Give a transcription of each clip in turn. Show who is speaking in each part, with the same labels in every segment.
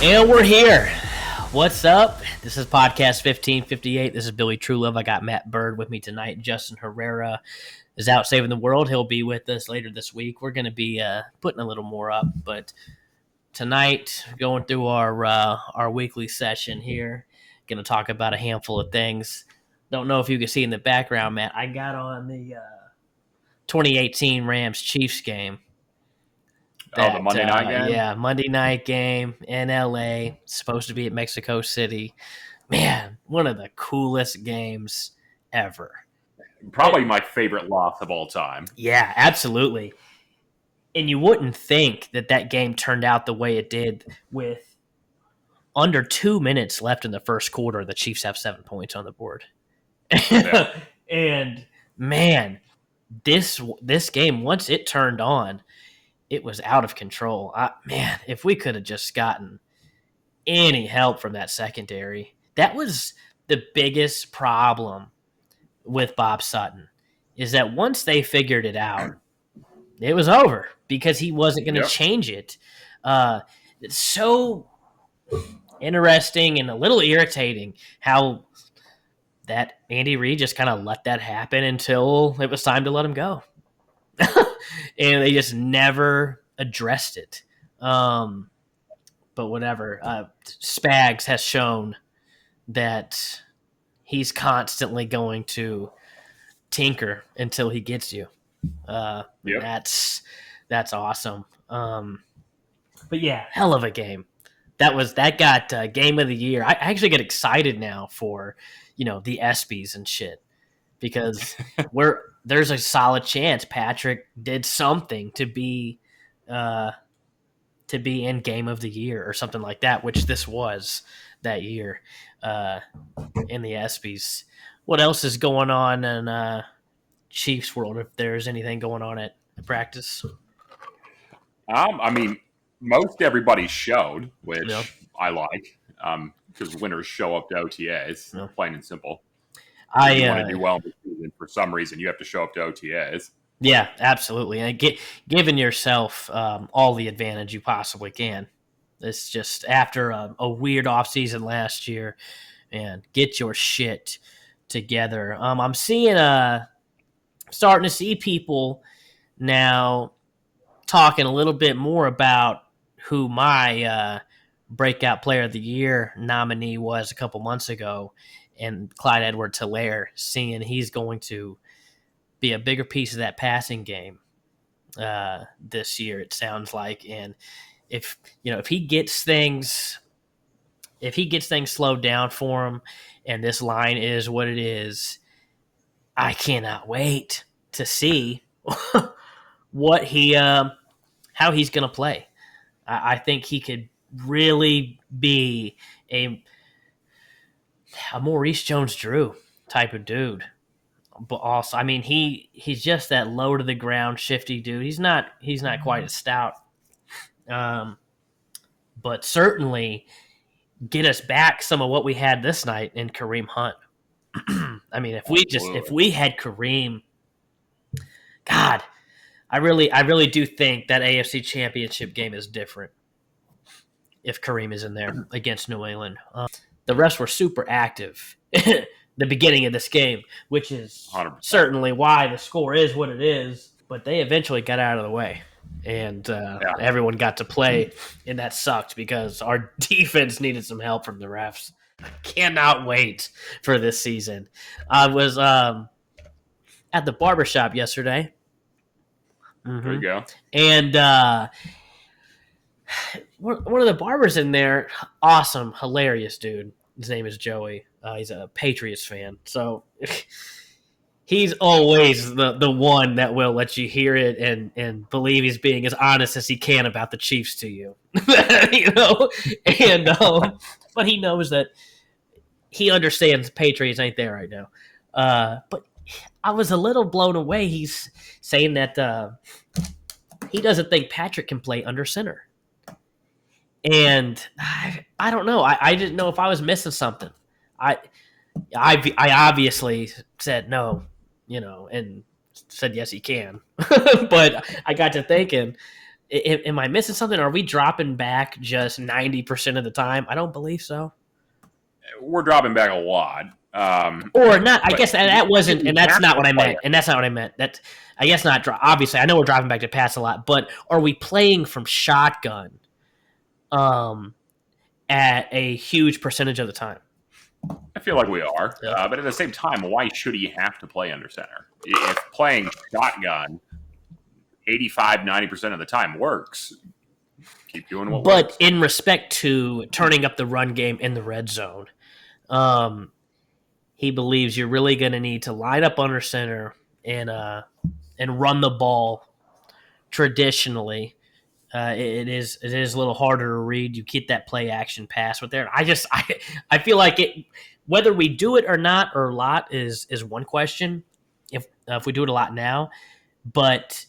Speaker 1: And we're here. What's up? This is podcast 1558. This is Billy Truelove. I got Matt Bird with me tonight. Justin Herrera is out saving the world. He'll be with us later this week. We're going to be putting a little more up, but tonight, going through our weekly session here, going to talk about a handful of things. Don't know if you can see in the background, Matt. I got on the 2018 Rams-Chiefs game.
Speaker 2: The Monday night game?
Speaker 1: Yeah, Monday night game in L.A. Supposed to be at Mexico City. Man, one of the coolest games ever.
Speaker 2: Probably my favorite loss of all time.
Speaker 1: Yeah, absolutely. And you wouldn't think that game turned out the way it did with under 2 minutes left in the first quarter. The Chiefs have 7 points on the board. Yeah. And, man, this game, once it turned on, it was out of control. Man, if we could have just gotten any help from that secondary. That was the biggest problem with Bob Sutton, is that once they figured it out, it was over because he wasn't going to change it. It's so interesting and a little irritating how that Andy Reid just kind of let that happen until it was time to let him go. And they just never addressed it. But whatever. Spags has shown that he's constantly going to tinker until he gets you. That's awesome. But yeah, hell of a game. That got game of the year. I actually get excited now for, the ESPYs and shit, because there's a solid chance Patrick did something to be in game of the year or something like that, which this was that year in the ESPYs. What else is going on in Chiefs world, if there's anything going on at practice?
Speaker 2: I mean, most everybody showed, which I like, because winners show up to OTAs, plain and simple. If you want to do well in the season, for some reason, you have to show up to OTAs.
Speaker 1: Yeah, absolutely. And giving yourself all the advantage you possibly can. It's just after a weird offseason last year, and get your shit together. I'm seeing starting to see people now talking a little bit more about who my breakout player of the year nominee was a couple months ago, and Clyde Edwards-Helaire, seeing he's going to be a bigger piece of that passing game this year, it sounds like. And if he gets things slowed down for him, and this line is what it is, I cannot wait to see what how he's going to play. I think he could really be a Maurice Jones-Drew type of dude. But also, I mean, he's just that low to the ground, shifty dude. He's not quite as stout, but certainly get us back some of what we had this night in Kareem Hunt. I mean, if we had Kareem, God, I really do think that AFC Championship game is different if Kareem is in there against New England. The refs were super active the beginning of this game, which is
Speaker 2: 100%.
Speaker 1: Certainly why the score is what it is, but they eventually got out of the way, and everyone got to play, and that sucked because our defense needed some help from the refs. I cannot wait for this season. I was at the barbershop yesterday.
Speaker 2: There you go.
Speaker 1: And one of the barbers in there, awesome, hilarious dude. His name is Joey. He's a Patriots fan. So he's always the one that will let you hear it and believe he's being as honest as he can about the Chiefs to you. And but he knows that he understands Patriots ain't there right now. But I was a little blown away. He's saying that he doesn't think Patrick can play under center. And I don't know. I didn't know if I was missing something. I obviously said no, and said yes, he can. But I got to thinking, Am I missing something? Are we dropping back just 90% of the time? I don't believe so.
Speaker 2: We're dropping back a lot.
Speaker 1: Or not. I guess that wasn't, and that's not what I meant. And that's not what I meant. That I guess not. Obviously, I know we're driving back to pass a lot, but are we playing from shotgun? At a huge percentage of the time.
Speaker 2: I feel like we are,
Speaker 1: Yeah.
Speaker 2: but at the same time, why should he have to play under center? If playing shotgun 85-90% of the time works, keep doing what works.
Speaker 1: But in respect to turning up the run game in the red zone, he believes you're really going to need to line up under center and run the ball traditionally. It is a little harder to read. You get that play action pass with there. I feel like it. Whether we do it or not or a lot is one question. If we do it a lot now, but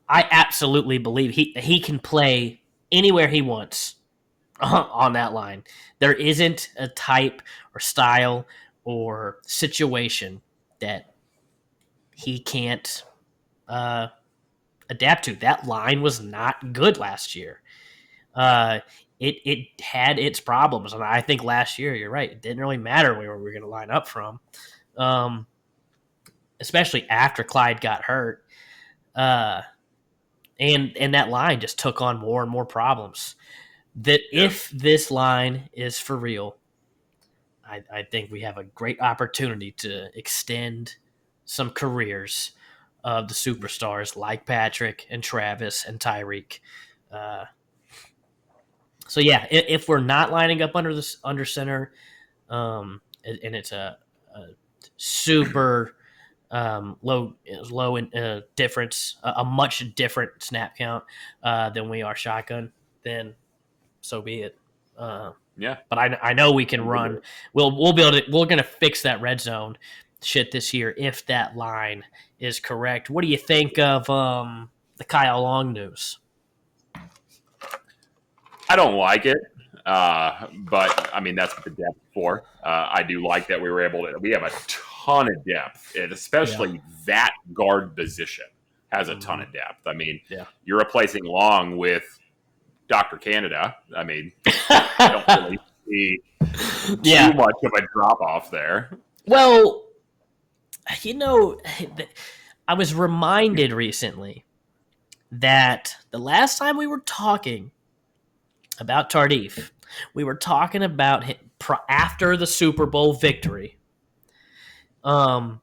Speaker 1: I absolutely believe he can play anywhere he wants on that line. There isn't a type or style or situation that he can't adapt to. That line was not good last year. It had its problems, and I think last year, you're right, it didn't really matter where we were going to line up from, especially after Clyde got hurt, and that line just took on more and more problems. That if this line is for real, I think we have a great opportunity to extend some careers of the superstars like Patrick and Travis and Tyreek. So yeah, if we're not lining up under center, and it's a super low difference, a much different snap count than we are shotgun, then so be it.
Speaker 2: Yeah,
Speaker 1: but I know we can run. We'll be able to. We're gonna fix that red zone shit this year if that line is correct. What do you think of the Kyle Long news?
Speaker 2: I don't like it, but I mean that's what the depth for. I do like that we were able to. We have a ton of depth, and especially that guard position has a ton of depth. I mean, you're replacing Long with Dr. Canada. I mean, I don't really see too much of a drop off there.
Speaker 1: Well, I was reminded recently that the last time we were talking about Tardif, we were talking about him after the Super Bowl victory. We were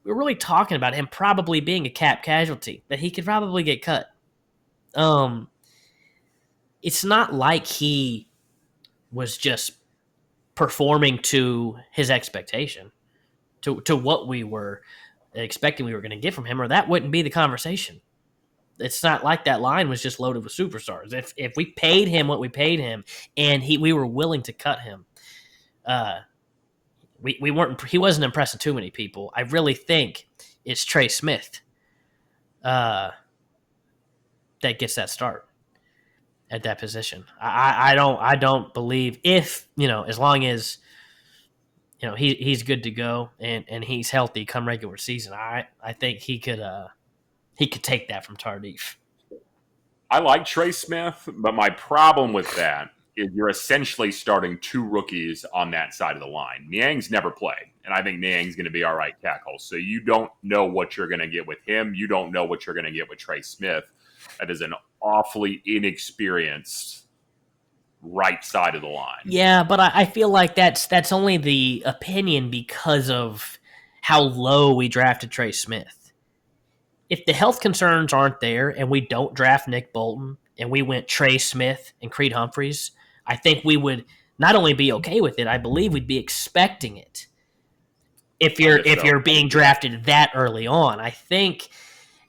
Speaker 1: really talking about him probably being a cap casualty, that he could probably get cut. It's not like he was just performing to his expectation, to what we were expecting we were going to get from him, or that wouldn't be the conversation. It's not like that line was just loaded with superstars. If we paid him what we paid him, and we were willing to cut him, we weren't. He wasn't impressing too many people. I really think it's Trey Smith that gets that start at that position. I don't believe if as long as he's good to go and he's healthy come regular season. I think he could take that from Tardif.
Speaker 2: I like Trey Smith, but my problem with that is you're essentially starting two rookies on that side of the line. Niang's never played, and I think Niang's going to be all right tackle. So you don't know what you're going to get with him. You don't know what you're going to get with Trey Smith. That is an awfully inexperienced right side of the line.
Speaker 1: Yeah, but I feel like that's only the opinion because of how low we drafted Trey Smith. If the health concerns aren't there and we don't draft Nick Bolton and we went Trey Smith and Creed Humphreys, I think we would not only be okay with it, I believe we'd be expecting it. If you're being drafted that early on, I think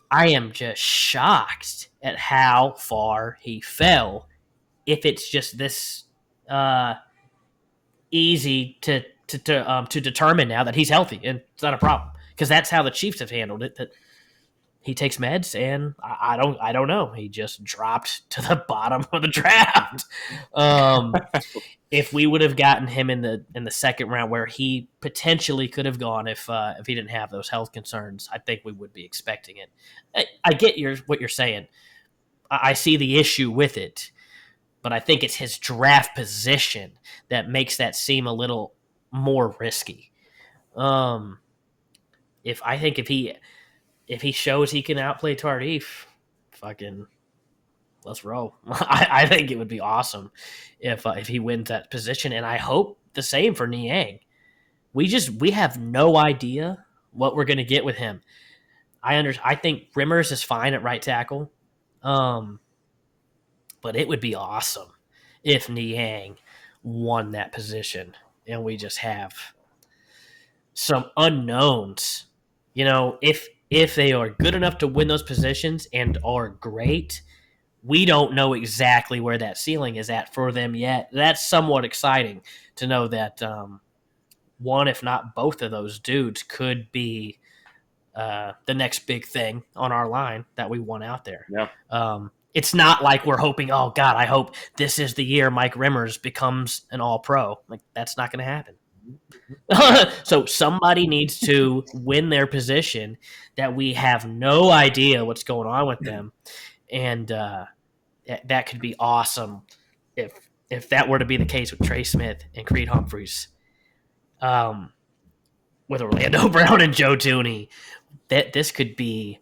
Speaker 1: I am just shocked at how far he fell. If it's just this easy to determine now that he's healthy and it's not a problem, because that's how the Chiefs have handled it. That he takes meds, and I don't know. He just dropped to the bottom of the draft. If we would have gotten him in the second round, where he potentially could have gone if he didn't have those health concerns, I think we would be expecting it. I get what you're saying. I see the issue with it, but I think it's his draft position that makes that seem a little more risky. If he shows he can outplay Tardif, fucking let's roll. I think it would be awesome if he wins that position, and I hope the same for Niang. We have no idea what we're going to get with him. I think Rimmers is fine at right tackle, but it would be awesome if Niang won that position, and we just have some unknowns. You know, if they are good enough to win those positions and are great, we don't know exactly where that ceiling is at for them yet. That's somewhat exciting to know that one, if not both of those dudes, could be the next big thing on our line that we want out there.
Speaker 2: Yeah.
Speaker 1: It's not like we're hoping, oh, God, I hope this is the year Mike Rimmers becomes an all-pro. Like, that's not going to happen. So somebody needs to win their position that we have no idea what's going on with them. And that could be awesome if that were to be the case with Trey Smith and Creed Humphreys. With Orlando Brown and Joe Tooney, that this could be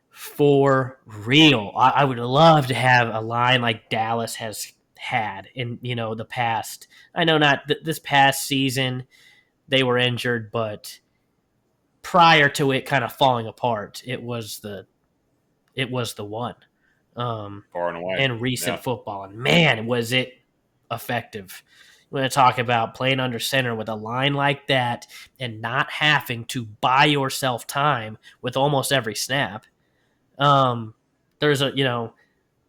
Speaker 1: for real. I would love to have a line like Dallas has had in the past. I know not this past season they were injured, but prior to it kind of falling apart, it was the one
Speaker 2: far and away
Speaker 1: in recent football, and man, was it effective. We're going to talk about playing under center with a line like that and not having to buy yourself time with almost every snap. There's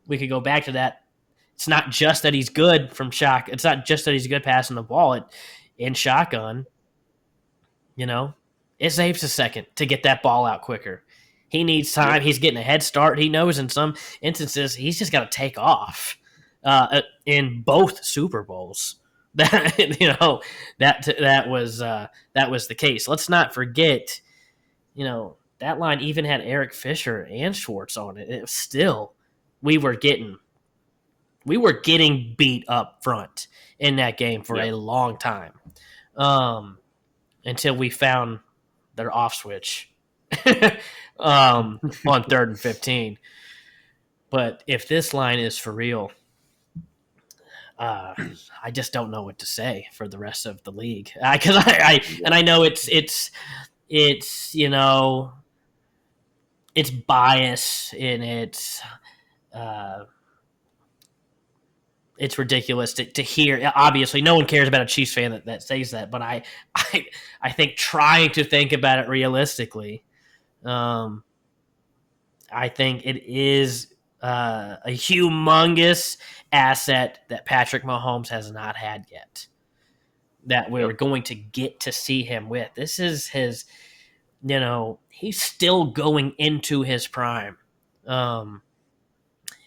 Speaker 1: we could go back to that. It's not just that he's good from shock. It's not just that he's good passing the ball in shotgun. It saves a second to get that ball out quicker. He needs time. He's getting a head start. He knows in some instances he's just got to take off. In both Super Bowls, that was the case. Let's not forget, that line even had Eric Fisher and Schwartz on it. It was still, we were getting beat up front in that game for a long time, until we found their off switch on 3rd and 15. But if this line is for real, I just don't know what to say for the rest of the league, because I know it's bias and it's ridiculous to hear. Obviously, no one cares about a Chiefs fan that says that, but I think trying to think about it realistically, I think it is a humongous asset that Patrick Mahomes has not had yet, that we're going to get to see him with. This is his, he's still going into his prime.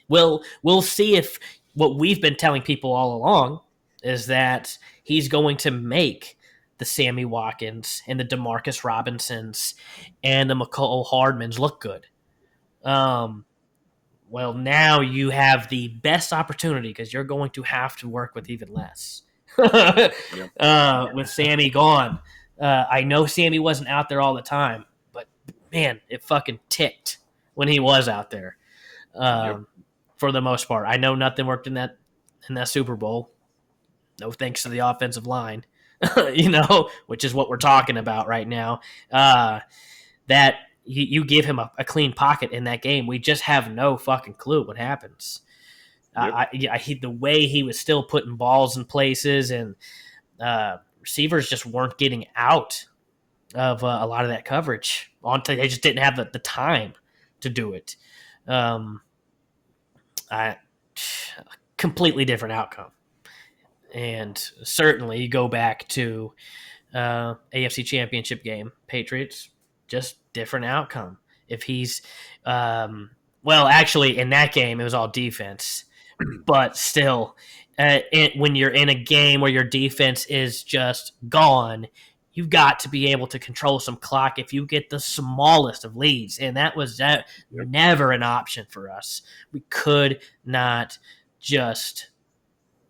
Speaker 1: We'll see if what we've been telling people all along is that he's going to make the Sammy Watkins and the DeMarcus Robinsons and the McCole Hardmans look good. Well, now you have the best opportunity because you're going to have to work with even less. With Sammy gone. I know Sammy wasn't out there all the time, but man, it fucking ticked when he was out there. For the most part. I know nothing worked in that Super Bowl. No thanks to the offensive line, which is what we're talking about right now. That you give him a clean pocket in that game. We just have no fucking clue what happens. The way he was still putting balls in places, and receivers just weren't getting out of a lot of that coverage. They just didn't have the time to do it. Completely different outcome. And certainly you go back to AFC Championship game, Patriots, just different outcome. If he's actually in that game it was all defense, but still when you're in a game where your defense is just gone, you've got to be able to control some clock if you get the smallest of leads. And that was never an option for us. We could not just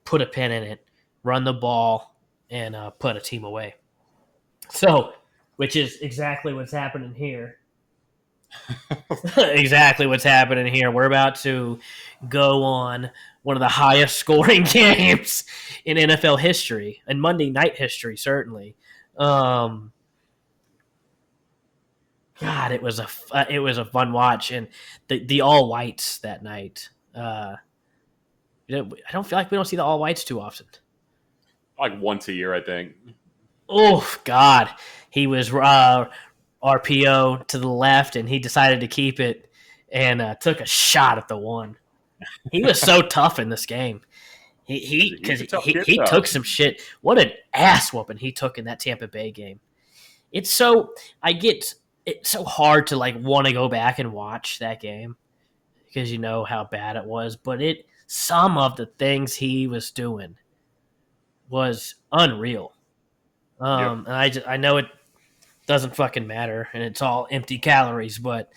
Speaker 1: put a pin in it, run the ball, and put a team away. So, which is exactly what's happening here. Exactly what's happening here. We're about to go on one of the highest scoring games in NFL history and Monday night history, certainly. God, it was a fun watch, and the all whites that night. I don't feel like we don't see the all whites too often.
Speaker 2: Like once a year, I think.
Speaker 1: Oh God, he was RPO to the left, and he decided to keep it and took a shot at the one. He was so tough in this game. He took some shit. What an ass whooping he took in that Tampa Bay game. It's so hard to like want to go back and watch that game because you know how bad it was. But some of the things he was doing was unreal. And I know it doesn't fucking matter and it's all empty calories, but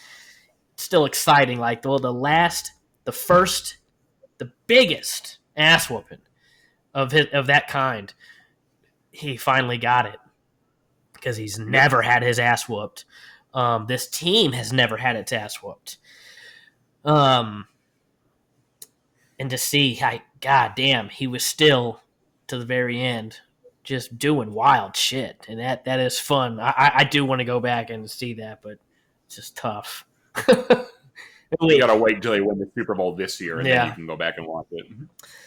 Speaker 1: it's still exciting. Like the biggest ass whooping of that kind, he finally got it. Because he's never had his ass whooped. This team has never had its ass whooped. And to see, God damn, he was still, to the very end, just doing wild shit. And that is fun. I do want to go back and see that, but it's just tough.
Speaker 2: You got to wait until they win the Super Bowl this year, and then you can go back and watch it.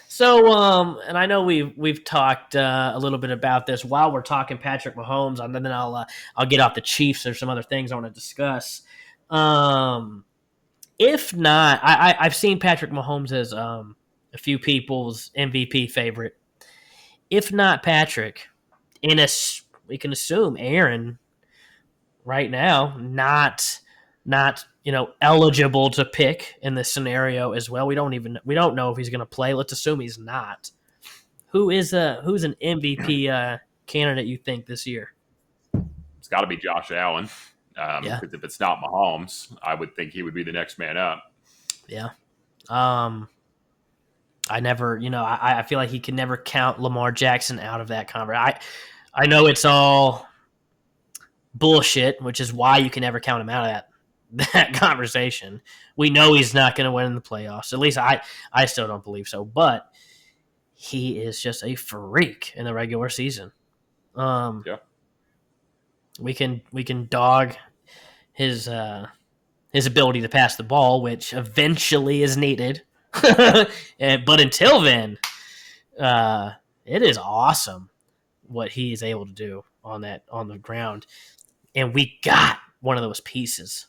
Speaker 1: So, and I know we've talked a little bit about this while we're talking Patrick Mahomes, and then I'll get off the Chiefs. There's some other things I want to discuss. If not, I've seen Patrick Mahomes as a few people's MVP favorite. If not Patrick, we can assume Aaron right now not eligible to pick in this scenario as well. We don't know if he's going to play. Let's assume he's not. Who's an MVP candidate you think this year?
Speaker 2: It's got to be Josh Allen. Because if it's not Mahomes, I would think he would be the next man up.
Speaker 1: Yeah. I feel like he can never count Lamar Jackson out of that conversation. I know it's all bullshit, which is why you can never count him out of that conversation. We know he's not going to win in the playoffs. At least I still don't believe so. But he is just a freak in the regular season. We can dog his ability to pass the ball, which eventually is needed. But until then, it is awesome what he is able to do on the ground, and we got one of those pieces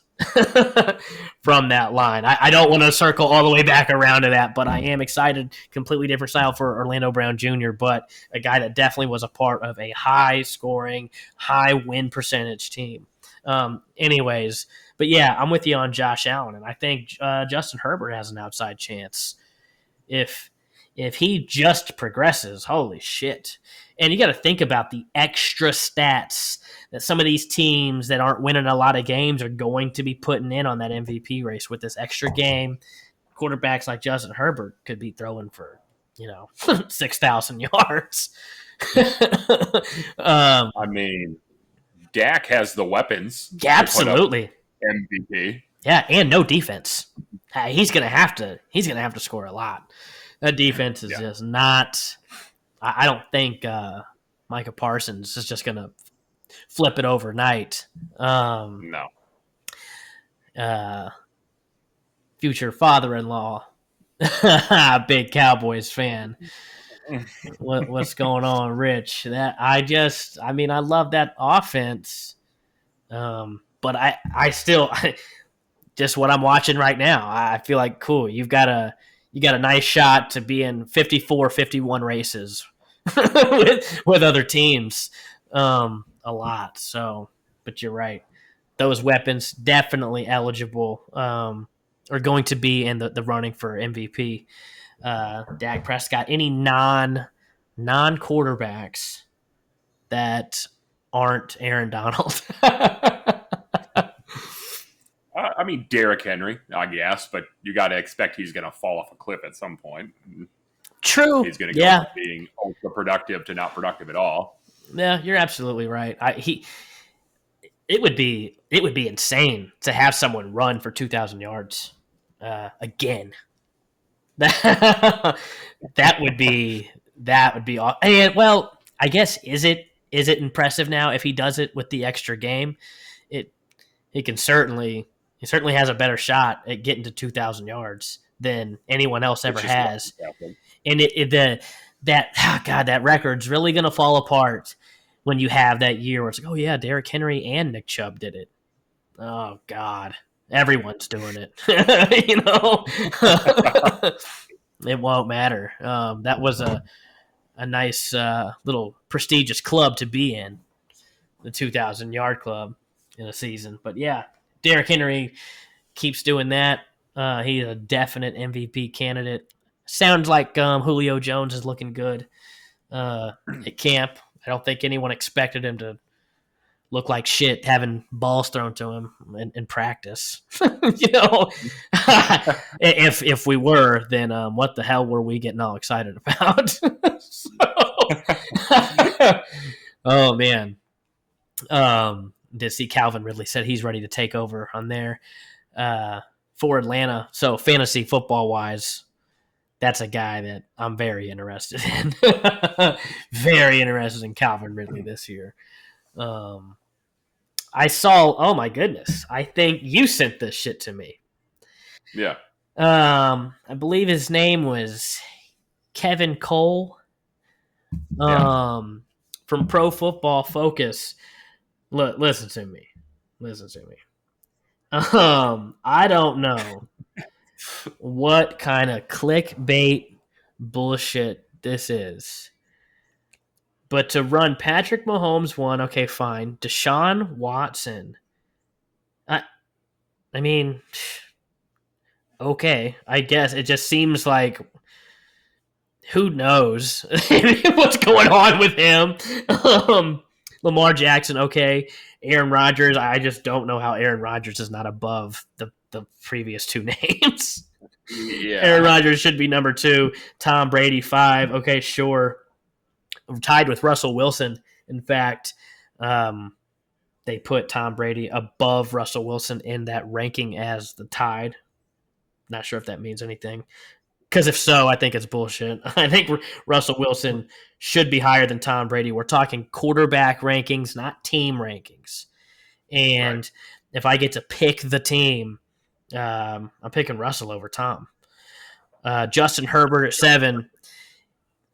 Speaker 1: from that line. I don't want to circle all the way back around to that, but I am excited. Completely different style for Orlando Brown Jr., but a guy that definitely was a part of a high-scoring, high-win percentage team. Anyways, but yeah, I'm with you on Josh Allen, and I think Justin Herbert has an outside chance if he just progresses. Holy shit. And you got to think about the extra stats that some of these teams that aren't winning a lot of games are going to be putting in on that MVP race with this extra game. Quarterbacks like Justin Herbert could be throwing for, 6,000 yards.
Speaker 2: I mean, Dak has the weapons.
Speaker 1: Absolutely.
Speaker 2: MVP.
Speaker 1: Yeah, and no defense. He's gonna have to score a lot. That defense is just not. I don't think Micah Parsons is just gonna flip it overnight.
Speaker 2: No.
Speaker 1: Future father-in-law, big Cowboys fan. What's going on, Rich? I love that offense, but I still just what I'm watching right now. I feel like cool. You got a nice shot to be in 54, 51 races with other teams, a lot. So, but you're right. Those weapons definitely eligible, are going to be in the running for MVP. Dak Prescott, any non quarterbacks that aren't Aaron Donald.
Speaker 2: I mean, Derrick Henry, I guess, but you got to expect he's going to fall off a cliff at some point.
Speaker 1: True.
Speaker 2: He's going to go from being ultra productive to not productive at all.
Speaker 1: Yeah, you're absolutely right. It would be insane to have someone run for 2,000 yards again. That would be awesome. And well, I guess is it impressive now if he does it with the extra game? He certainly has a better shot at getting to 2,000 yards than anyone else ever has. And that record's really going to fall apart when you have that year where it's like, oh yeah, Derrick Henry and Nick Chubb did it. Oh God, everyone's doing it. It won't matter. That was a nice little prestigious club to be in, the 2,000 yard club in a season. But yeah, Derrick Henry keeps doing that. He's a definite MVP candidate. Sounds like Julio Jones is looking good at camp. I don't think anyone expected him to look like shit having balls thrown to him in practice. If we were, then what the hell were we getting all excited about? Oh man. Did see Calvin Ridley said he's ready to take over on there for Atlanta. So fantasy football wise, that's a guy that I'm very interested in. Very interested in Calvin Ridley this year. I saw, oh my goodness, I think you sent this shit to me.
Speaker 2: Yeah.
Speaker 1: I believe his name was Kevin Cole. From Pro Football Focus. Listen to me. I don't know what kind of clickbait bullshit this is. But to run Patrick Mahomes one, okay, fine. Deshaun Watson. I mean, okay, I guess it just seems like who knows what's going on with him. Lamar Jackson, okay. Aaron Rodgers, I just don't know how Aaron Rodgers is not above the previous two names.
Speaker 2: Yeah.
Speaker 1: Aaron Rodgers should be number 2. Tom Brady 5. Okay, sure. Tied with Russell Wilson. In fact, they put Tom Brady above Russell Wilson in that ranking as the tied. Not sure if that means anything. Because if so, I think it's bullshit. I think Russell Wilson should be higher than Tom Brady. We're talking quarterback rankings, not team rankings. And if I get to pick the team, I'm picking Russell over Tom. Justin Herbert at 7.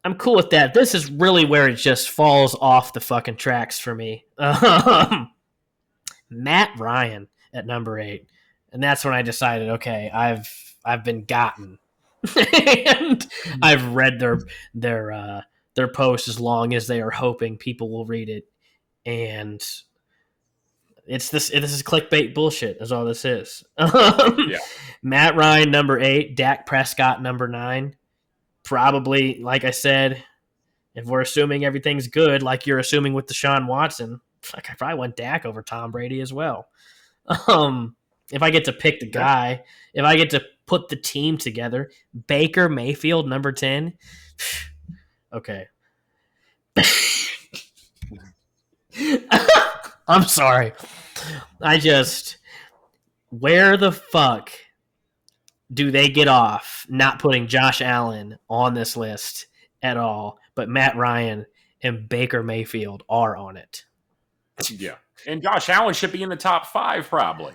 Speaker 1: I'm cool with that. This is really where it just falls off the fucking tracks for me. Matt Ryan at number 8. And that's when I decided, okay, I've been gotten. And I've read their post as long as they are hoping people will read it. And this is clickbait bullshit is all this is.
Speaker 2: Yeah.
Speaker 1: Matt Ryan, number 8. Dak Prescott, number 9. Probably, like I said, if we're assuming everything's good, like you're assuming with Deshaun Watson, I probably went Dak over Tom Brady as well. If I get to pick the guy, if I get to put the team together, Baker Mayfield, number 10. Okay. I'm sorry. Where the fuck do they get off not putting Josh Allen on this list at all, but Matt Ryan and Baker Mayfield are on it?
Speaker 2: Yeah. And Josh Allen should be in the top 5 probably.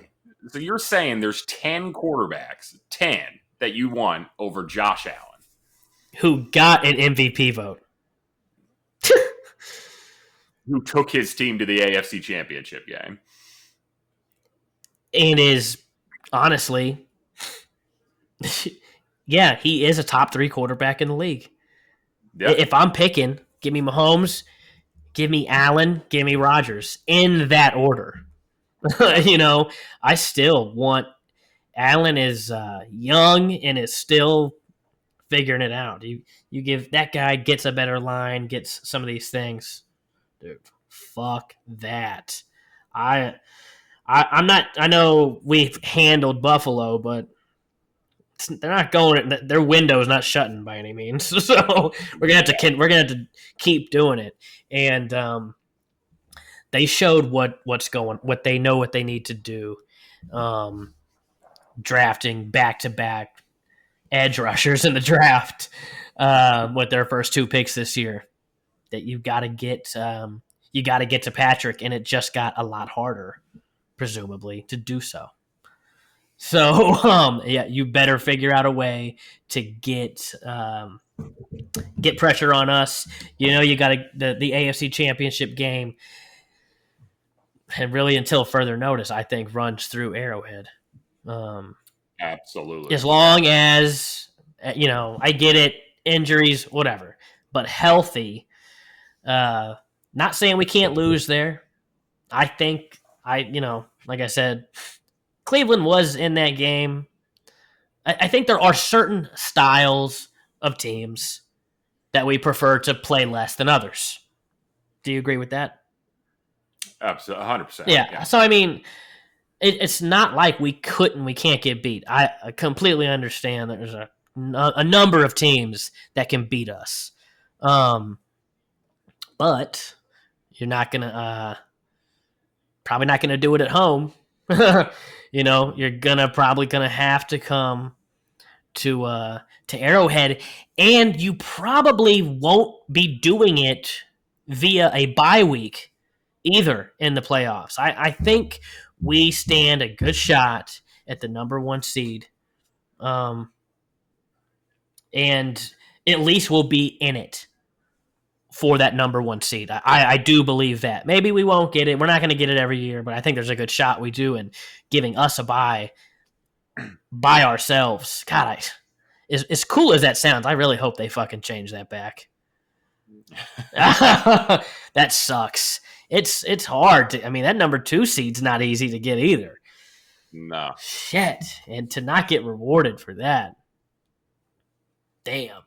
Speaker 2: So you're saying there's 10 quarterbacks, 10 that you want over Josh Allen.
Speaker 1: Who got an MVP vote.
Speaker 2: Who took his team to the AFC Championship game.
Speaker 1: And is, honestly, yeah, he is a top 3 quarterback in the league. Yep. If I'm picking, give me Mahomes, give me Allen, give me Rodgers, in that order. I still want Allen is young and is still figuring it out. You give that guy gets a better line, gets some of these things, dude. Fuck that. I'm not. I know we've handled Buffalo, but they're not going. Their window's not shutting by any means. So we're gonna have to keep doing it. And they showed what they know what they need to do. Drafting back-to-back edge rushers in the draft with their first 2 picks this year. That you got to get to Patrick, and it just got a lot harder, presumably, to do so. So you better figure out a way to get pressure on us. You got the AFC Championship game, and really until further notice, I think runs through Arrowhead.
Speaker 2: Absolutely.
Speaker 1: As long as I get it, injuries, whatever, but healthy. Not saying we can't lose there. I think like I said, Cleveland was in that game. I think there are certain styles of teams that we prefer to play less than others. Do you agree with that?
Speaker 2: Absolutely, 100%.
Speaker 1: Yeah. So I mean, it's not like we can't get beat. I completely understand that there's a number of teams that can beat us. But you're not gonna probably not gonna do it at home. You're probably gonna have to come to Arrowhead, and you probably won't be doing it via a bye week either in the playoffs. I think we stand a good shot at the number 1 seed, and at least we'll be in it for that number 1 seed. I do believe that. Maybe we won't get it. We're not going to get it every year, but I think there's a good shot we do, and giving us a bye by ourselves. God, as cool as that sounds, I really hope they fucking change that back. That sucks. It's hard. That number 2 seed's not easy to get either.
Speaker 2: No.
Speaker 1: Shit. And to not get rewarded for that. Damn.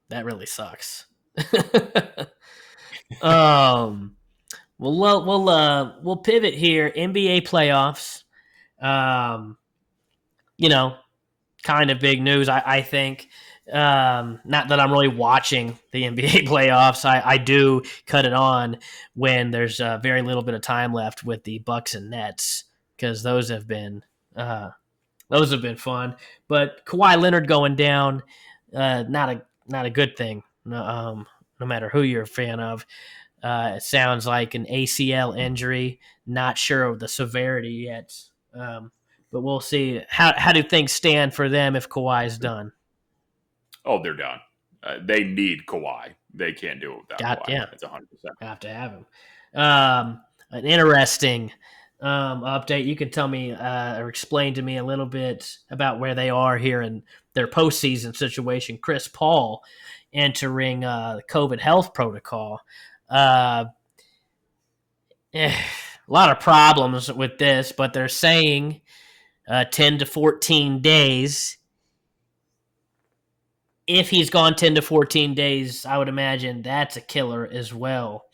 Speaker 1: That really sucks. We'll pivot here. NBA playoffs. Kind of big news, I think. Not that I'm really watching the NBA playoffs. I do cut it on when there's very little bit of time left with the Bucks and Nets, because those have been fun. But Kawhi Leonard going down, not a good thing. No matter who you're a fan of. It sounds like an ACL injury. Not sure of the severity yet. But we'll see. How do things stand for them if Kawhi's done?
Speaker 2: Oh, they're done. They need Kawhi. They can't do it without Kawhi. Yeah. It's 100%.
Speaker 1: Have to have him. An interesting update. You can tell me or explain to me a little bit about where they are here in their postseason situation. Chris Paul entering the COVID health protocol. A lot of problems with this, but they're saying 10 to 14 days. If he's gone 10 to 14 days, I would imagine that's a killer as well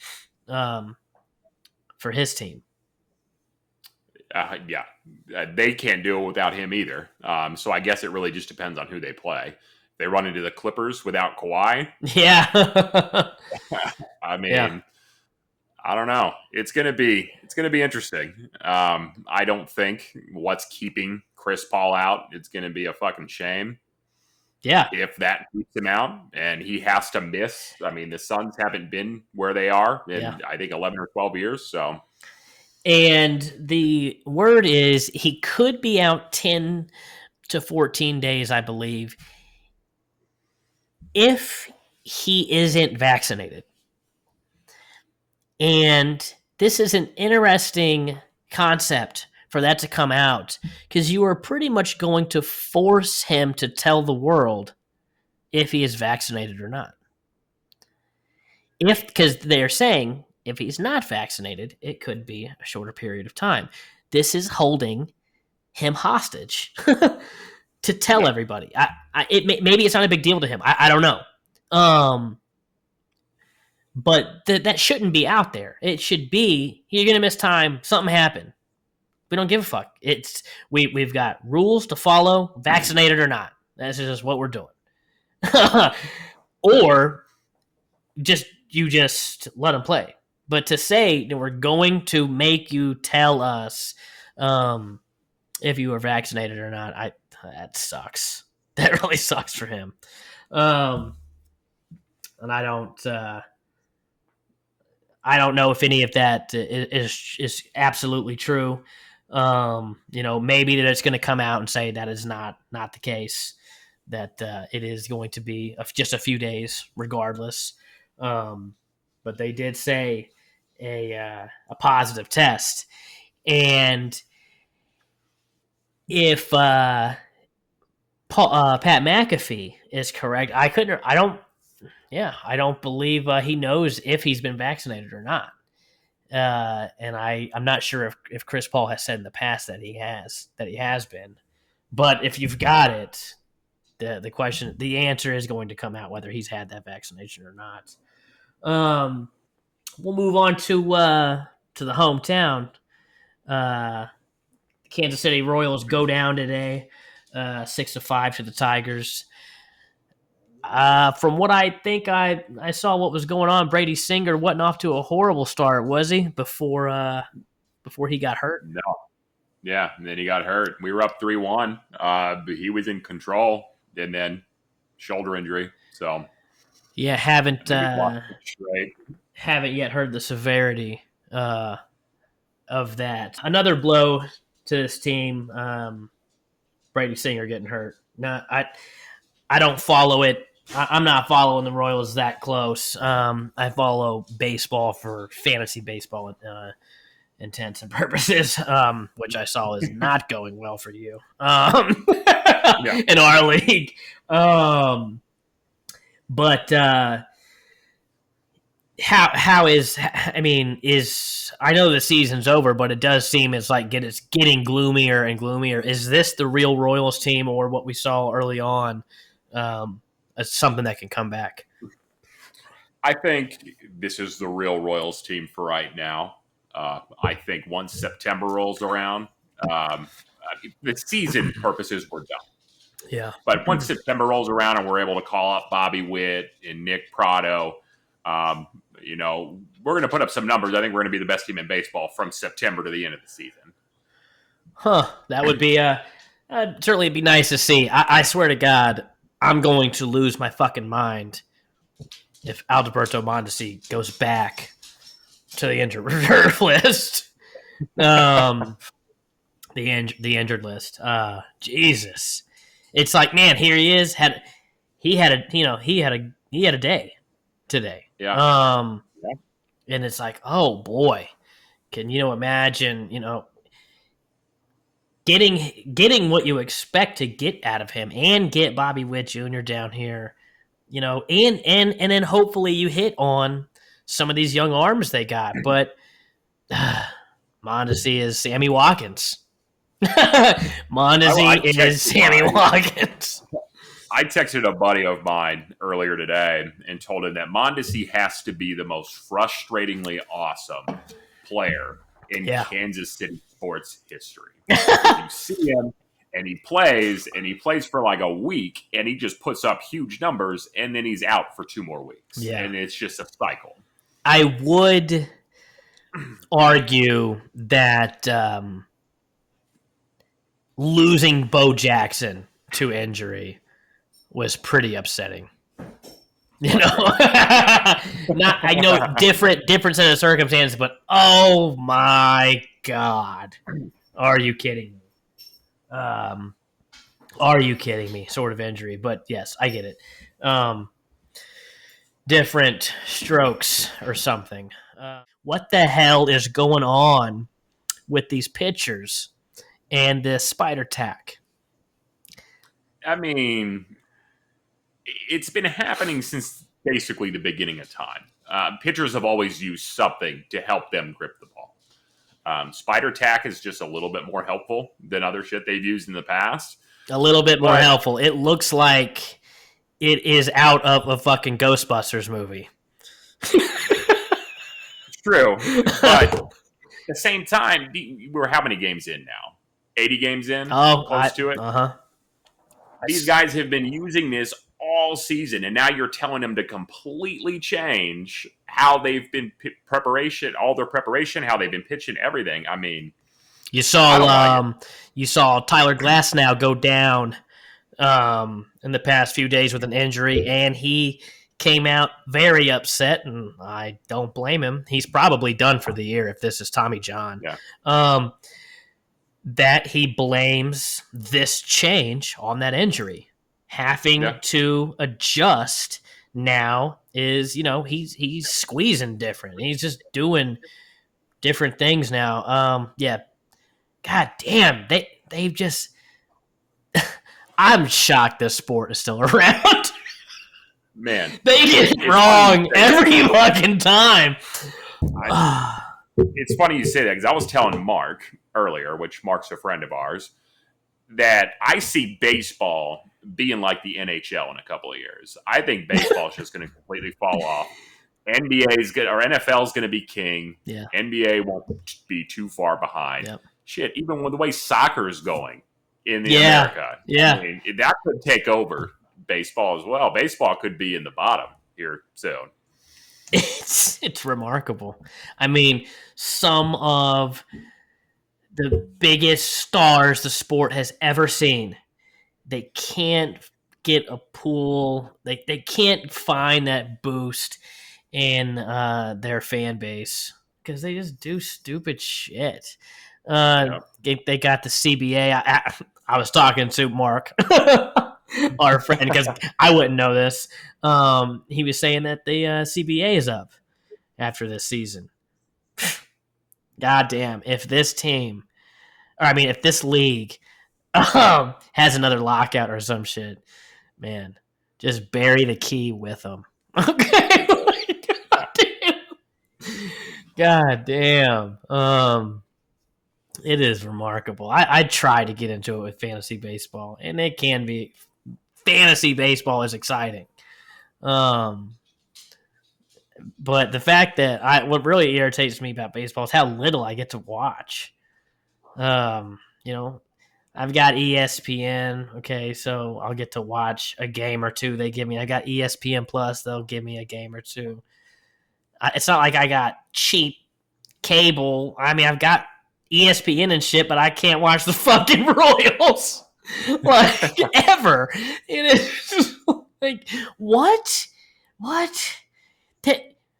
Speaker 1: for his team.
Speaker 2: Yeah, they can't do it without him either. So I guess it really just depends on who they play. If they run into the Clippers without Kawhi.
Speaker 1: Yeah.
Speaker 2: Yeah. I don't know. It's gonna be interesting. I don't think what's keeping Chris Paul out. It's gonna be a fucking shame.
Speaker 1: Yeah.
Speaker 2: If that keeps him out and he has to miss. The Suns haven't been where they are in I think 11 or 12 years. So.
Speaker 1: And the word is he could be out 10 to 14 days, I believe, if he isn't vaccinated. And this is an interesting concept for that to come out, because you are pretty much going to force him to tell the world if he is vaccinated or not. Because they're saying if he's not vaccinated, it could be a shorter period of time. This is holding him hostage to tell everybody. Maybe it's not a big deal to him. I don't know. But that shouldn't be out there. It should be, you're going to miss time. Something happened. We don't give a fuck. We've got rules to follow, vaccinated or not. That's just what we're doing. Or you just let them play. But to say that we're going to make you tell us if you were vaccinated or not, that sucks. That really sucks for him. And I don't know if any of that is absolutely true. Maybe that it's going to come out and say that is not the case. That it is going to be just a few days, regardless. But they did say a positive test, and if Pat McAfee is correct, I don't believe he knows if he's been vaccinated or not. And I'm not sure if Chris Paul has said in the past that he has been. But if you've got it, the answer is going to come out whether he's had that vaccination or not. We'll move on to the hometown. Kansas City Royals go down today, 6-5 to the Tigers. From what I think I saw what was going on, Brady Singer wasn't off to a horrible start, was he? Before he got hurt?
Speaker 2: No. Yeah, and then he got hurt. We were up 3-1. But he was in control, and then shoulder injury. So
Speaker 1: yeah, haven't yet heard the severity of that. Another blow to this team. Brady Singer getting hurt. No, I don't follow it. I'm not following the Royals that close. I follow baseball for fantasy baseball intents and purposes, which I saw is not going well for you in our league. But how is I know the season's over, but it does seem it's getting gloomier and gloomier. Is this the real Royals team, or what we saw early on? Something that can come back.
Speaker 2: I think this is the real Royals team for right now. I think once September rolls around, the season purposes were done.
Speaker 1: Yeah.
Speaker 2: But once September rolls around and we're able to call up Bobby Witt and Nick Pratto, we're going to put up some numbers. I think we're going to be the best team in baseball from September to the end of the season.
Speaker 1: That would be certainly be nice to see. I swear to God, I'm going to lose my fucking mind if Alberto Mondesi goes back to the injured reserve list. The injured list. Jesus. It's like, man, here he is. He had a day today.
Speaker 2: Yeah.
Speaker 1: And it's like, oh boy. Can you imagine, getting what you expect to get out of him and get Bobby Witt Jr. down here, and then hopefully you hit on some of these young arms they got. But Mondesi is Sammy Watkins. Mondesi is Sammy Watkins.
Speaker 2: I texted a buddy of mine earlier today and told him that Mondesi has to be the most frustratingly awesome player in Kansas City sports history. You see him, and he plays for like a week, and he just puts up huge numbers, and then he's out for 2 more weeks. Yeah. And it's just a cycle.
Speaker 1: I would argue that losing Bo Jackson to injury was pretty upsetting. I know different set of circumstances, but oh my God. Are you kidding me? Sort of injury, but yes, I get it. Different strokes or something. What the hell is going on with these pitchers and this spider tack?
Speaker 2: I mean, it's been happening since basically the beginning of time. Pitchers have always used something to help them grip the ball. Spider tack is just a little bit more helpful than other shit they've used in the past.
Speaker 1: A little bit more helpful. It looks like it is out of a fucking Ghostbusters movie.
Speaker 2: It's true, but at the same time, we're how many games in now? 80 games in? Close to it?
Speaker 1: Uh-huh.
Speaker 2: These guys have been using this all season, and now you're telling them to completely change how they've been all their preparation, how they've been pitching, everything. I mean,
Speaker 1: you saw Tyler Glasnow go down in the past few days with an injury, and he came out very upset, and I don't blame him. He's probably done for the year if this is Tommy John.
Speaker 2: Yeah.
Speaker 1: That he blames this change on that injury. Having to adjust now is, he's squeezing different. He's just doing different things now. God damn, they've just I'm shocked this sport is still around.
Speaker 2: Man.
Speaker 1: They get it wrong every fucking time.
Speaker 2: It's funny you say that because I was telling Mark earlier, which Mark's a friend of ours, that I see baseball being like the NHL in a couple of years. I think baseball is just going to completely fall off. NFL is going to be king.
Speaker 1: Yeah.
Speaker 2: NBA won't be too far behind.
Speaker 1: Yep.
Speaker 2: Shit, even with the way soccer is going in America,
Speaker 1: yeah,
Speaker 2: I mean, that could take over baseball as well. Baseball could be in the bottom here soon.
Speaker 1: It's remarkable. I mean, some of the biggest stars the sport has ever seen, they can't get a pool. They can't find that boost in their fan base because they just do stupid shit. They got the CBA. I was talking to Mark, our friend, because I wouldn't know this. He was saying that the CBA is up after this season. God damn, if this league has another lockout or some shit, man, just bury the key with them. Okay? God damn. It is remarkable. I try to get into it with fantasy baseball, and it can be. Fantasy baseball is exciting. But the fact that what really irritates me about baseball is how little I get to watch. I've got ESPN, okay, so I'll get to watch a game or two they give me. I got ESPN Plus, they'll give me a game or two. It's not like I got cheap cable. I mean, I've got ESPN and shit, but I can't watch the fucking Royals. Like, ever. It is like, what?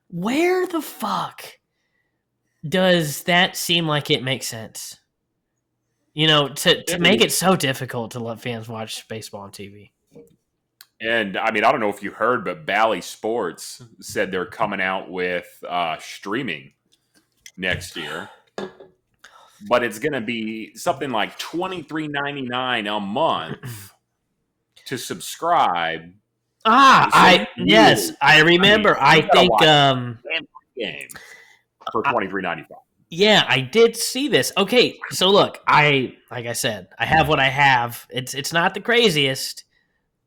Speaker 1: Where the fuck does that seem like it makes sense? To make it so difficult to let fans watch baseball on TV.
Speaker 2: And, I mean, I don't know if you heard, but Bally Sports said they're coming out with streaming next year. But it's going to be something like $23.99 a month to subscribe.
Speaker 1: I remember. I think
Speaker 2: game for $23.95.
Speaker 1: Yeah, I did see this. Okay, so look, like I said, I have what I have. It's not the craziest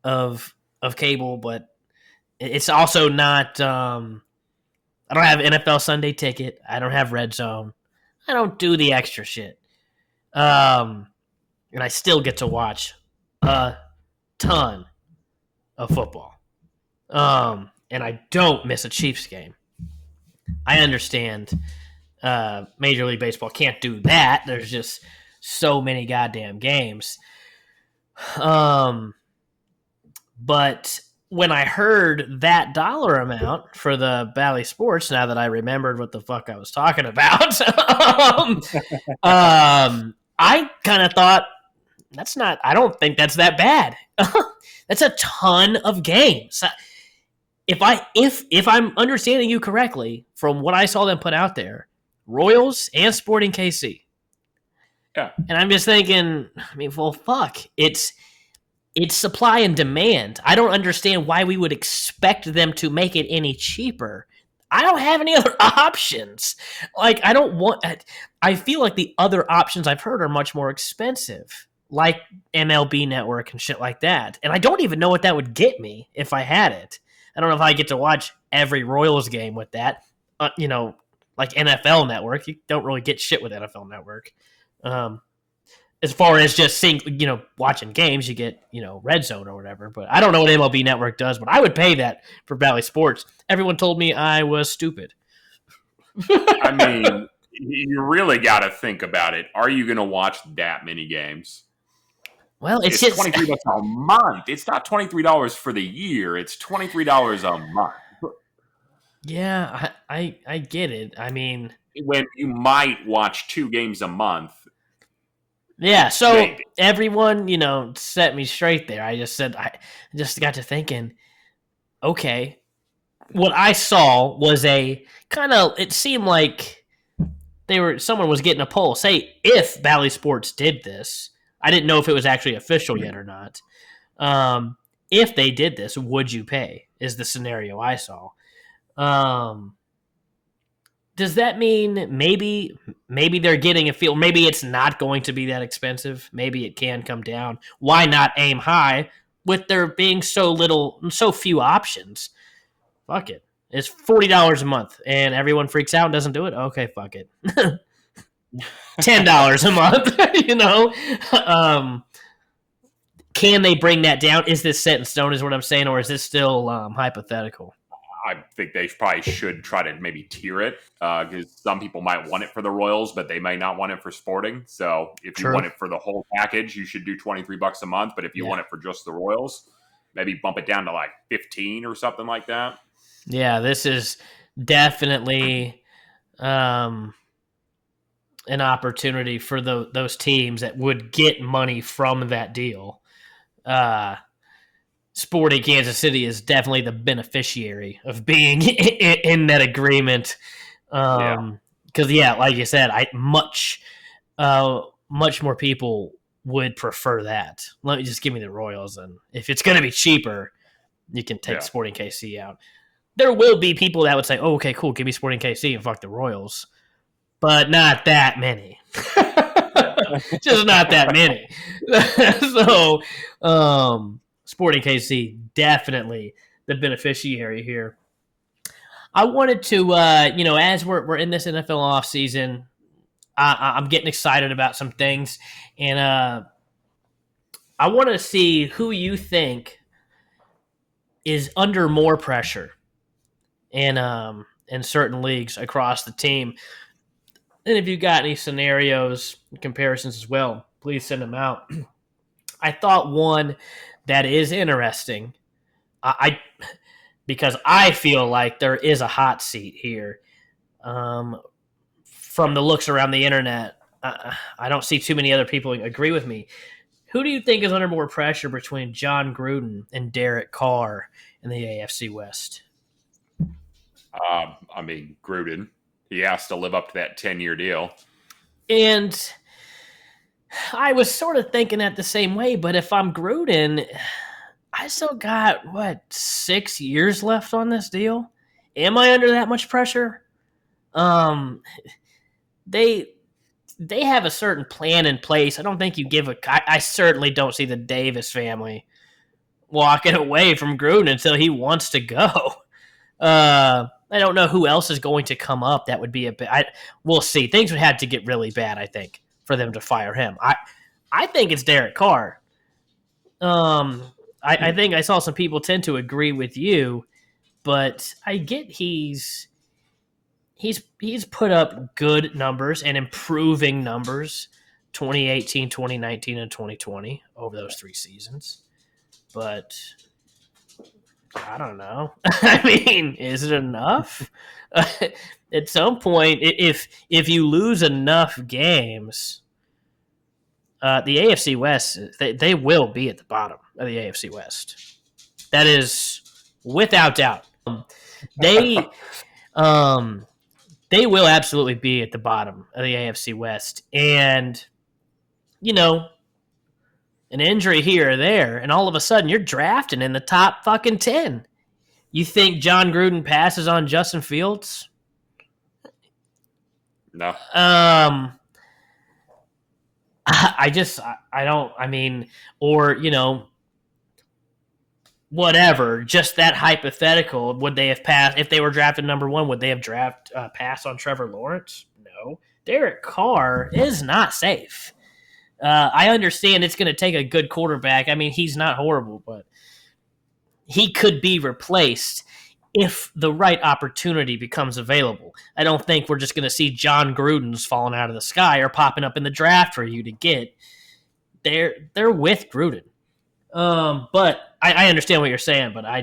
Speaker 1: of cable, but it's also not. I don't have NFL Sunday Ticket. I don't have Red Zone. I don't do the extra shit. And I still get to watch a ton of football. And I don't miss a Chiefs game. I understand Major League Baseball can't do that. There's just so many goddamn games. But when I heard that dollar amount for the Bally Sports, now that I remembered what the fuck I was talking about, I kind of thought, I don't think that's that bad. That's a ton of games. If I'm understanding you correctly, from what I saw them put out there, Royals and Sporting KC.
Speaker 2: Yeah.
Speaker 1: And I'm just thinking, well, fuck. It's supply and demand. I don't understand why we would expect them to make it any cheaper. I don't have any other options. Like, I feel like the other options I've heard are much more expensive, like MLB Network and shit like that. And I don't even know what that would get me if I had it. I don't know if I get to watch every Royals game with that. Like NFL Network, you don't really get shit with NFL Network. As far as just seeing, watching games, you get, Red Zone or whatever. But I don't know what MLB Network does, but I would pay that for Bally Sports. Everyone told me I was stupid.
Speaker 2: I mean, you really got to think about it. Are you going to watch that many games?
Speaker 1: Well, it's
Speaker 2: just $23 a month. It's not $23 for the year. It's $23 a month.
Speaker 1: Yeah, I get it. I mean,
Speaker 2: when you might watch 2 games a month.
Speaker 1: Yeah, so maybe. Everyone, set me straight there. I just got to thinking, okay, what I saw was it seemed like someone was getting a pulse. Hey, if Bally Sports did this, I didn't know if it was actually official yet or not. If they did this, would you pay? Is the scenario I saw. Does that mean maybe they're getting a feel? Maybe it's not going to be that expensive. Maybe it can come down. Why not aim high with there being so few options? Fuck it. It's $40 a month, and everyone freaks out and doesn't do it. Okay, fuck it. $10 a month. Can they bring that down? Is this set in stone? Is what I'm saying, or is this still hypothetical?
Speaker 2: I think they probably should try to maybe tier it because some people might want it for the Royals, but they may not want it for Sporting. So if you want it for the whole package, you should do $23 a month. But if you want it for just the Royals, maybe bump it down to like 15 or something like that.
Speaker 1: Yeah, this is definitely an opportunity for those teams that would get money from that deal. Sporting Kansas City is definitely the beneficiary of being in that agreement. Because, like you said, much more people would prefer that. Let me just give me the Royals, and if it's going to be cheaper, you can take Sporting KC out. There will be people that would say, "Oh, okay, cool, give me Sporting KC and fuck the Royals," but not that many. Just not that many. So, Sporting KC, definitely the beneficiary here. I wanted to, as we're in this NFL offseason, I'm getting excited about some things, and I want to see who you think is under more pressure in certain leagues across the team. And if you've got any scenarios, comparisons as well, please send them out. I thought one that is interesting, because I feel like there is a hot seat here. From the looks around the internet, I don't see too many other people agree with me. Who do you think is under more pressure between John Gruden and Derek Carr in the AFC West?
Speaker 2: Gruden. He has to live up to that 10-year deal.
Speaker 1: And I was sort of thinking that the same way, but if I'm Gruden, I still got, 6 years left on this deal? Am I under that much pressure? They have a certain plan in place. I don't think you give I certainly don't see the Davis family walking away from Gruden until he wants to go. I don't know who else is going to come up. That would be we'll see. Things would have to get really bad, I think, for them to fire him. I think it's Derek Carr. I think I saw some people tend to agree with you, but I get he's put up good numbers and improving numbers 2018, 2019, and 2020 over those 3 seasons. But I don't know. I mean, is it enough? At some point, if you lose enough games, the AFC West, they will be at the bottom of the AFC West. That is without doubt. They will absolutely be at the bottom of the AFC West. And, an injury here or there, and all of a sudden you're drafting in the top fucking 10. You think John Gruden passes on Justin Fields?
Speaker 2: No.
Speaker 1: I don't, or, whatever, just that hypothetical, would they have passed if they were drafted number 1? Would they have passed on Trevor Lawrence? No. Derek Carr is not safe. I understand it's going to take a good quarterback. I mean, he's not horrible, but he could be replaced if the right opportunity becomes available. I don't think we're just going to see John Gruden's falling out of the sky or popping up in the draft for you to get. They're with Gruden. But I understand what you're saying, but I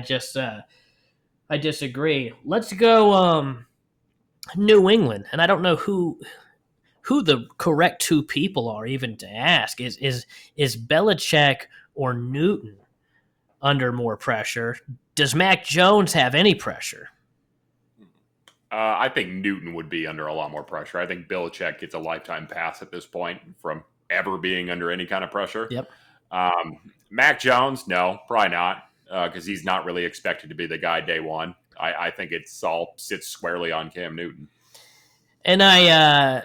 Speaker 1: disagree. Let's go New England, and I don't know who the correct two people are even to ask. Is Belichick or Newton under more pressure? Does Mac Jones have any pressure?
Speaker 2: I think Newton would be under a lot more pressure. I think Belichick gets a lifetime pass at this point from ever being under any kind of pressure.
Speaker 1: Yep.
Speaker 2: Mac Jones, no, probably not, because he's not really expected to be the guy day one. I think it's all sits squarely on Cam Newton.
Speaker 1: And I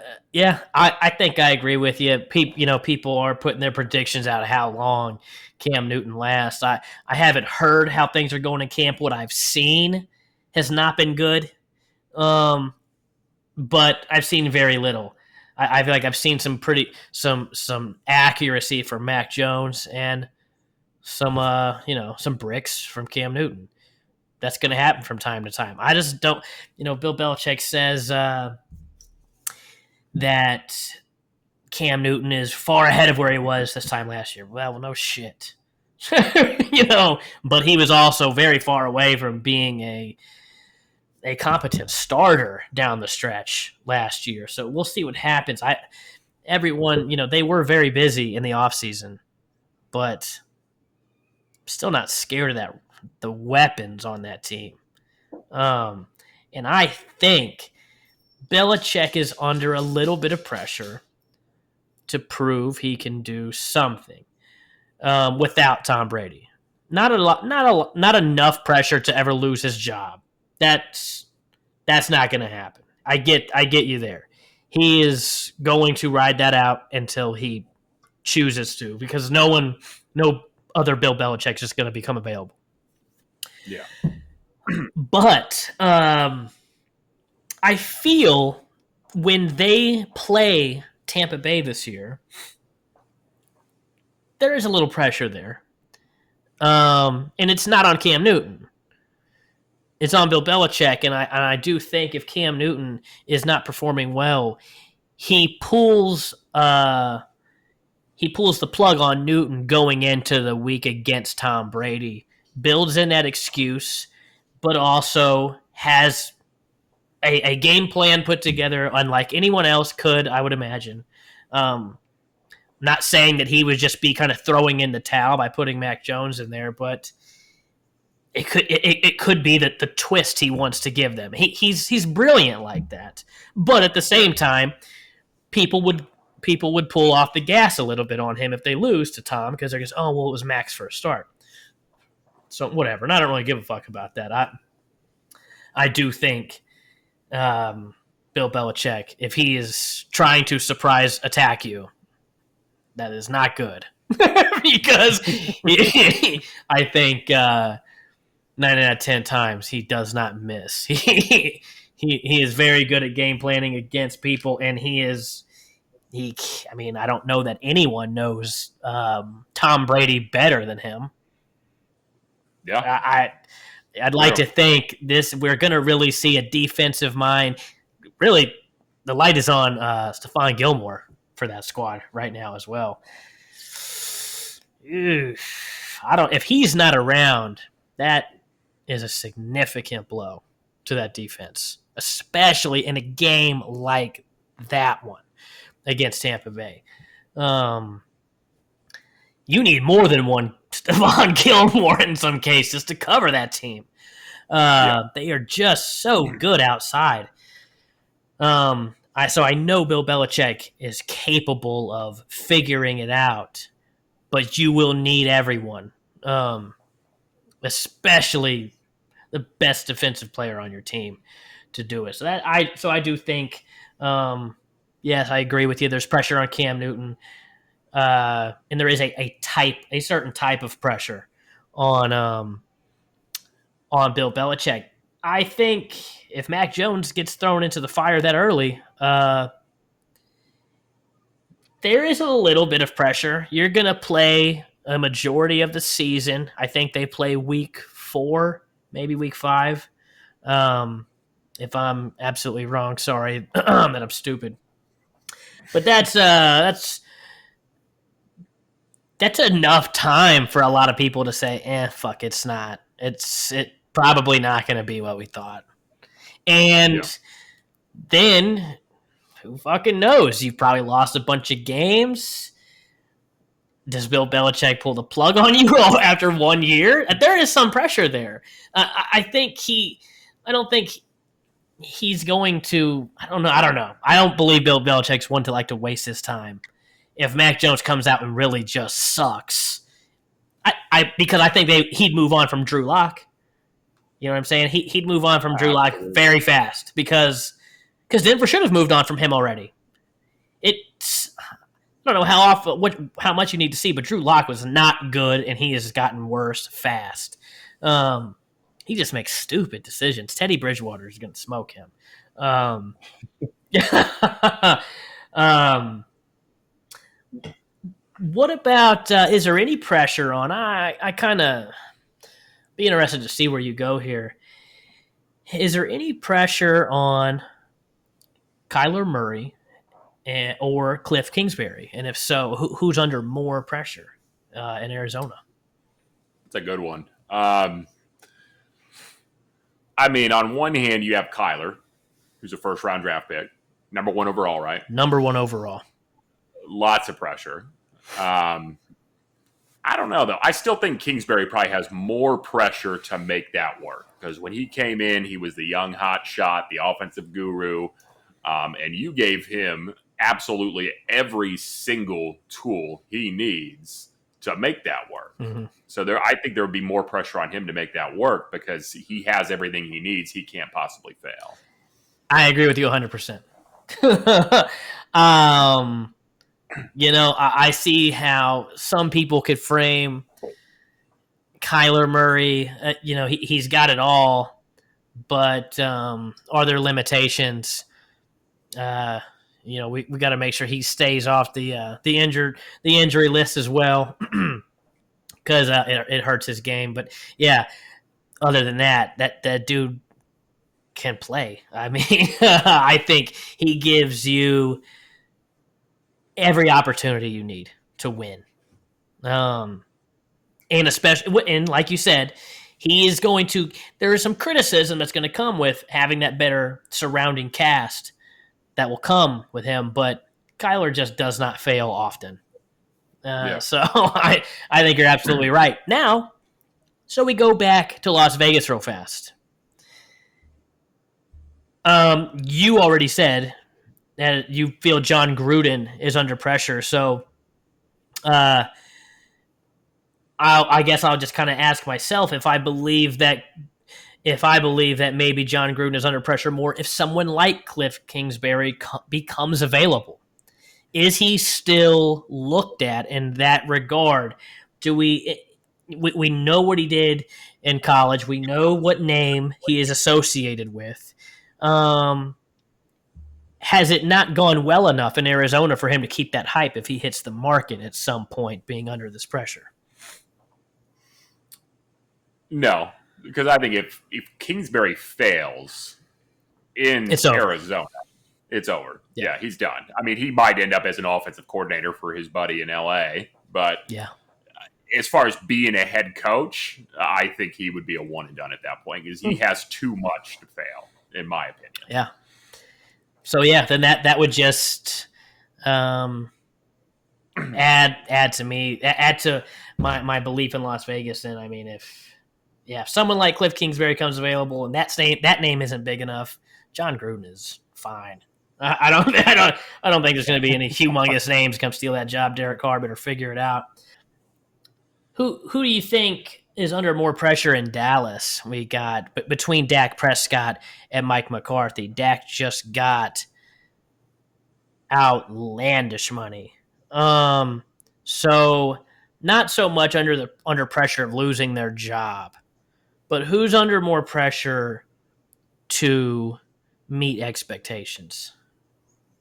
Speaker 1: think I agree with you. People are putting their predictions out of how long Cam Newton lasts. I haven't heard how things are going in camp. What I've seen has not been good, but I've seen very little. I feel like I've seen some accuracy from Mac Jones and some bricks from Cam Newton. That's going to happen from time to time. I just don't. Bill Belichick says that Cam Newton is far ahead of where he was this time last year. Well, no shit. But he was also very far away from being a competent starter down the stretch last year. So we'll see what happens. Everyone, they were very busy in the offseason, but I'm still not scared of the weapons on that team. And I think Belichick is under a little bit of pressure to prove he can do something without Tom Brady. Not enough pressure to ever lose his job. That's not going to happen. I get you there. He is going to ride that out until he chooses to, because no other Bill Belichick is just going to become available.
Speaker 2: Yeah.
Speaker 1: But I feel when they play Tampa Bay this year, there is a little pressure there. And it's not on Cam Newton. It's on Bill Belichick, and I do think if Cam Newton is not performing well, he pulls the plug on Newton going into the week against Tom Brady, builds in that excuse, but also has a game plan put together unlike anyone else could, I would imagine. Not saying that he would just be kind of throwing in the towel by putting Mac Jones in there, but it could be that the twist he wants to give them. He's brilliant like that, but at the same time, people would pull off the gas a little bit on him if they lose to Tom, because they're just, oh well, it was Mac's first start. So whatever, and I don't really give a fuck about that. I do think Bill Belichick, if he is trying to surprise attack you, that is not good. Because I think 9 out of 10 times he does not miss. He is very good at game planning against people, and I don't know that anyone knows Tom Brady better than him.
Speaker 2: Yeah.
Speaker 1: I'd like to think we're going to really see a defensive mind. Really, the light is on Stephon Gilmore for that squad right now as well. If he's not around, that is a significant blow to that defense, especially in a game like that one against Tampa Bay. You need more than one Stephon Gilmore in some cases to cover that team. They are just so good outside. So I know Bill Belichick is capable of figuring it out, but you will need everyone, especially the best defensive player on your team, to do it. So I do think, yes, I agree with you. There's pressure on Cam Newton, and there is a certain type of pressure on on Bill Belichick. I think if Mac Jones gets thrown into the fire that early, there is a little bit of pressure. You're going to play a majority of the season. I think they play week 4, maybe week 5. If I'm absolutely wrong, sorry that I'm stupid. But that's enough time for a lot of people to say, fuck, it's not. It's probably not going to be what we thought. And then, who fucking knows? You've probably lost a bunch of games. Does Bill Belichick pull the plug on you after 1 year? There is some pressure there. I don't think he's going to. I don't know. I don't believe Bill Belichick's one to like to waste his time. If Mac Jones comes out and really just sucks, because I think he'd move on from Drew Lock. You know what I'm saying? He'd move on from Drew Lock very fast because Denver should have moved on from him already. It's I don't know how much you need to see, but Drew Lock was not good, and he has gotten worse fast. He just makes stupid decisions. Teddy Bridgewater is going to smoke him. What about, is there any pressure on, I kind of be interested to see where you go here. Is there any pressure on Kyler Murray or Cliff Kingsbury? And if so, who's under more pressure in Arizona?
Speaker 2: That's a good one. I mean, on one hand, you have Kyler, who's a first-round draft pick, number 1 overall, right?
Speaker 1: Number 1 overall.
Speaker 2: Lots of pressure. I don't know, though. I still think Kingsbury probably has more pressure to make that work because when he came in, he was the young hot shot, the offensive guru, and you gave him absolutely every single tool he needs to make that work. Mm-hmm. So I think there would be more pressure on him to make that work because he has everything he needs. He can't possibly fail.
Speaker 1: I agree with you 100%. I see how some people could frame Kyler Murray. He's got it all, but are there limitations? We got to make sure he stays off the injury list as well, because it hurts his game. But yeah, other than that dude can play. I mean, I think he gives you every opportunity you need to win. And especially, and like you said, he is going to. There is some criticism that's going to come with having that better surrounding cast that will come with him, but Kyler just does not fail often. So I think you're absolutely right. Now, so we go back to Las Vegas real fast. You already said that you feel John Gruden is under pressure, so I guess I'll just kind of ask myself if I believe that maybe John Gruden is under pressure more if someone like Cliff Kingsbury becomes available. Is he still looked at in that regard? Do we know what he did in college? We know what name he is associated with. Has it not gone well enough in Arizona for him to keep that hype if he hits the market at some point being under this pressure?
Speaker 2: No, because I think if Kingsbury fails in Arizona, it's over. Yeah, he's done. I mean, he might end up as an offensive coordinator for his buddy in L.A., but as far as being a head coach, I think he would be a one and done at that point because he has too much to fail, in my opinion.
Speaker 1: Yeah. So then that would just add to my belief in Las Vegas. And I mean, if someone like Cliff Kingsbury comes available and that name isn't big enough, John Gruden is fine. I don't think there's going to be any humongous names come steal that job. Derek Carr better figure it out. Who do you think is under more pressure in Dallas? We got between Dak Prescott and Mike McCarthy. Dak just got outlandish money. So not so much under pressure of losing their job. But who's under more pressure to meet expectations?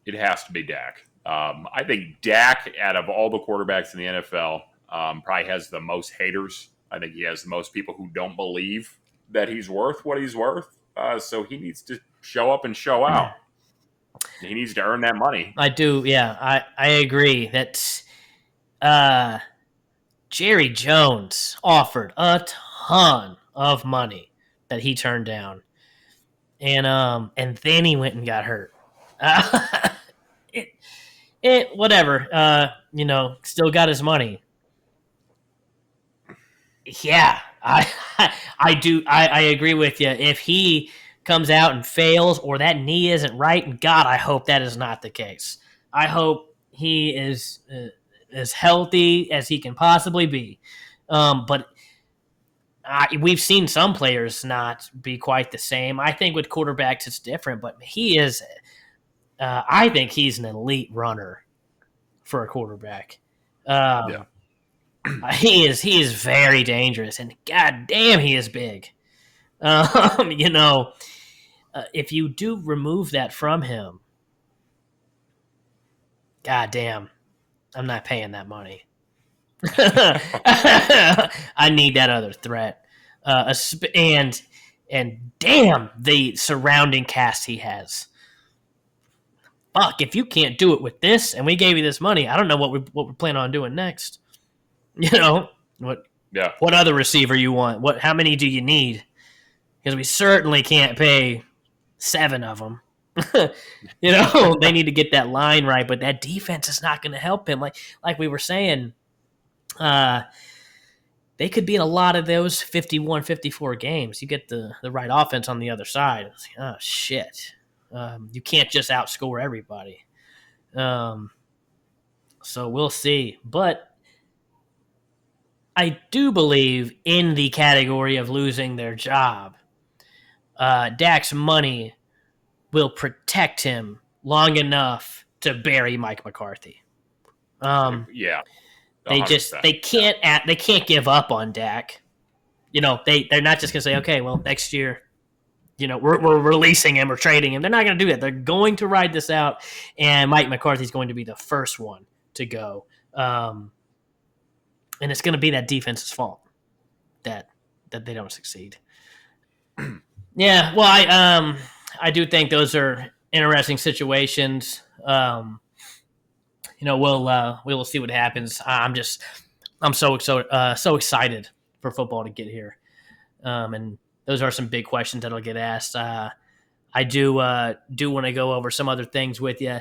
Speaker 2: It has to be Dak. I think Dak, out of all the quarterbacks in the NFL, probably has the most haters. I think he has the most people who don't believe that he's worth what he's worth. So he needs to show up and show out. He needs to earn that money.
Speaker 1: I do, yeah. I agree. That's Jerry Jones offered a ton of money that he turned down, and then he went and got hurt. Whatever. Still got his money. Yeah, I do. I agree with you. If he comes out and fails, or that knee isn't right, and God, I hope that is not the case. I hope he is as healthy as he can possibly be. But we've seen some players not be quite the same. I think with quarterbacks it's different, but he is. I think he's an elite runner for a quarterback.
Speaker 2: Yeah.
Speaker 1: He is very dangerous, and god damn, he is big. If you do remove that from him, god damn, I'm not paying that money. I need that other threat. And damn the surrounding cast he has. Fuck, if you can't do it with this, and we gave you this money, I don't know what we're planning on doing next. What other receiver you want? How many do you need? Because we certainly can't pay 7 of them. They need to get that line right, but that defense is not going to help him. Like we were saying, they could be in a lot of those 51, 54 games. You get the right offense on the other side. It's like, oh, shit. You can't just outscore everybody. So we'll see. But I do believe in the category of losing their job, Dak's money will protect him long enough to bury Mike McCarthy.
Speaker 2: Yeah. 100%.
Speaker 1: They can't give up on Dak. They're not just gonna say, okay, well, next year, we're releasing him or trading him. They're not gonna do that. They're going to ride this out, and Mike McCarthy's going to be the first one to go. And it's going to be that defense's fault that they don't succeed. Yeah, well, I do think those are interesting situations. We'll see what happens. I'm so excited for football to get here, and those are some big questions that'll get asked. I do want to go over some other things with you.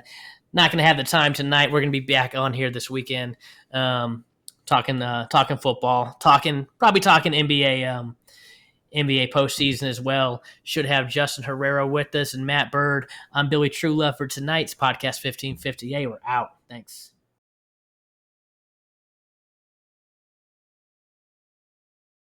Speaker 1: Not going to have the time tonight. We're going to be back on here this weekend. Talking football, probably talking NBA postseason as well. Should have Justin Herrera with us and Matt Bird. I'm Billy Truelove for tonight's podcast 1558. We're out. Thanks.